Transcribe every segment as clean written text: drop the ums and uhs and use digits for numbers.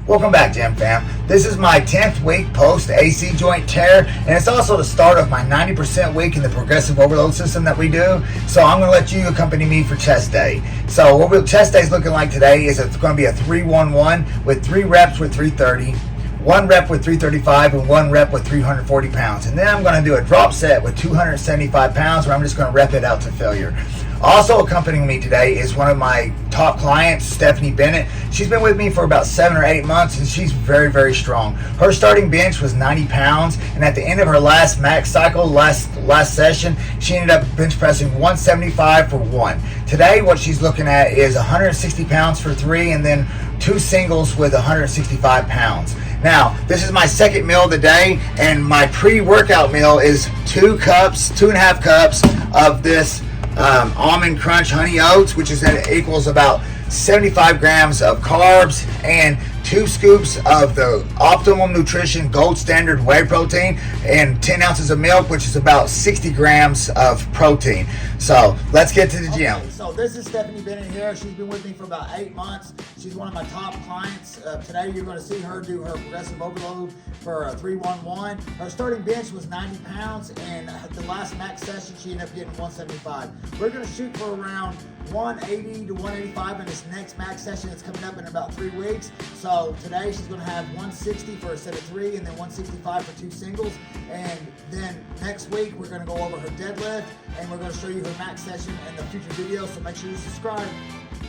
Welcome back, Gym Fam. This is my 10th week post AC joint tear, and it's also the start of my 90% week in the progressive overload system that we do. So I'm going to let you accompany me for chest day. So what chest day is looking like today is it's going to be a 3-1-1 with 3 reps with 330. 1 rep with 335 and 1 rep with 340 pounds. And then I'm going to do a drop set with 275 pounds where I'm just going to rep it out to failure. Also accompanying me today is one of my top clients, Stephanie Bennett. She's been with me for about 7 or 8 months and she's very, very strong. Her starting bench was 90 pounds, and at the end of her last max cycle, last session, she ended up bench pressing 175 for 1. Today, what she's looking at is 160 pounds for 3 and then 2 singles with 165 pounds. Now, this is my second meal of the day, and my pre-workout meal is 2.5 cups of this almond crunch honey oats, which equals about 75 grams of carbs, and 2 scoops of the Optimum Nutrition Gold Standard Whey Protein, and 10 ounces of milk, which is about 60 grams of protein. So let's get to the gym. Okay, so this is Stephanie Bennett here. She's been with me for about 8 months. She's one of my top clients. Today you're going to see her do her progressive overload for a 3-1-1. Her starting bench was 90 pounds, and the last max session she ended up getting 175. We're going to shoot for around 180 to 185 in this next max session that's coming up in about 3 weeks. So today she's going to have 160 for a set of 3 and then 165 for 2 singles. And then next week we're going to go over her deadlift and we're going to show you her max session in the future videos. So make sure you subscribe.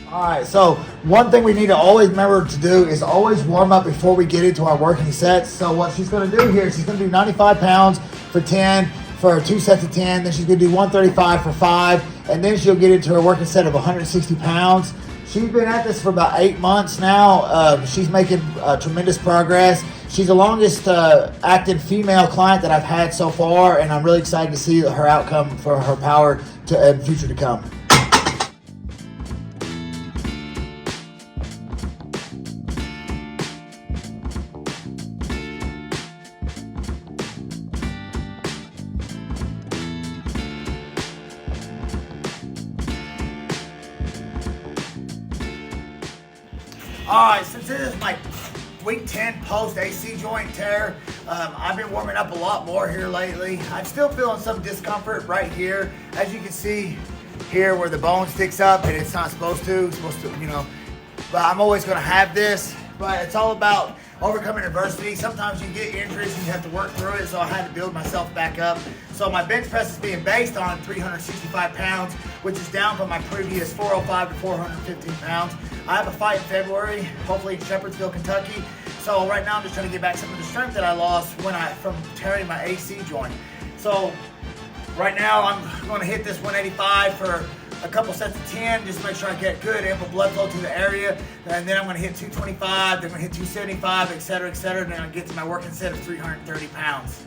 Alright, so one thing we need to always remember to do is always warm up before we get into our working sets. So what she's going to do here, she's going to do 95 pounds for 10 for 2 sets of 10, then she's going to do 135 for 5, and then she'll get into her working set of 160 pounds. She's been at this for about 8 months now. She's making tremendous progress. She's the longest active female client that I've had so far, and I'm really excited to see her outcome for her power and future to come. Alright, since this is my week 10 post AC joint tear, I've been warming up a lot more here lately. I'm still feeling some discomfort right here. As you can see here where the bone sticks up and it's not supposed to, but I'm always going to have this. But it's all about overcoming adversity. Sometimes you get injuries and you have to work through it, so I had to build myself back up. So my bench press is being based on 365 pounds, which is down from my previous 405 to 415 pounds. I have a fight in February, hopefully in Shepherdsville, Kentucky. So right now I'm just trying to get back some of the strength that I lost from tearing my AC joint. So right now I'm going to hit this 185 for a couple sets of 10, just make sure I get good ample blood flow to the area, and then I'm going to hit 225, then I'm going to hit 275, etc., and then I'll get to my working set of 330 pounds.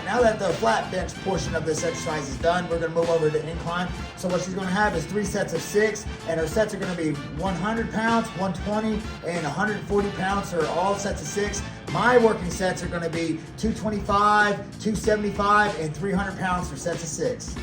now that the flat bench portion of this exercise is done, we're gonna move over to incline. So what she's gonna have is 3 sets of 6, and her sets are gonna be 100 pounds, 120, and 140 pounds for all sets of 6. My working sets are gonna be 225, 275, and 300 pounds for sets of 6.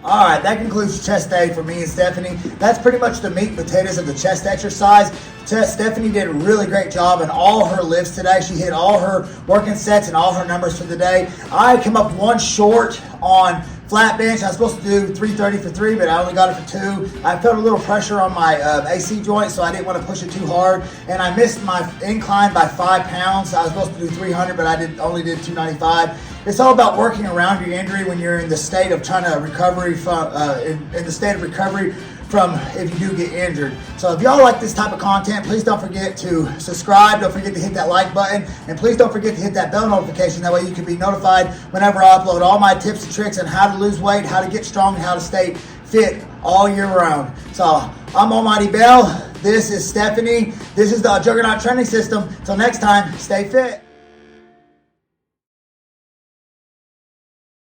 All right, that concludes chest day for me and Stephanie. That's pretty much the meat and potatoes of the chest exercise. Stephanie did a really great job in all her lifts today. She hit all her working sets and all her numbers for the day. I came up one short on flat bench. I was supposed to do 330 for 3, but I only got it for 2. I felt a little pressure on my AC joint, so I didn't want to push it too hard. And I missed my incline by 5 pounds. I was supposed to do 300, but I only did 295. It's all about working around your injury when you're in the state of trying to recovery from, in the state of recovery from if you do get injured. So if y'all like this type of content, please don't forget to subscribe. Don't forget to hit that like button. And please don't forget to hit that bell notification. That way you can be notified whenever I upload all my tips and tricks on how to lose weight, how to get strong, and how to stay fit all year round. So I'm Almighty Bell. This is Stephanie. This is the Juggernaut Training System. Till next time, stay fit.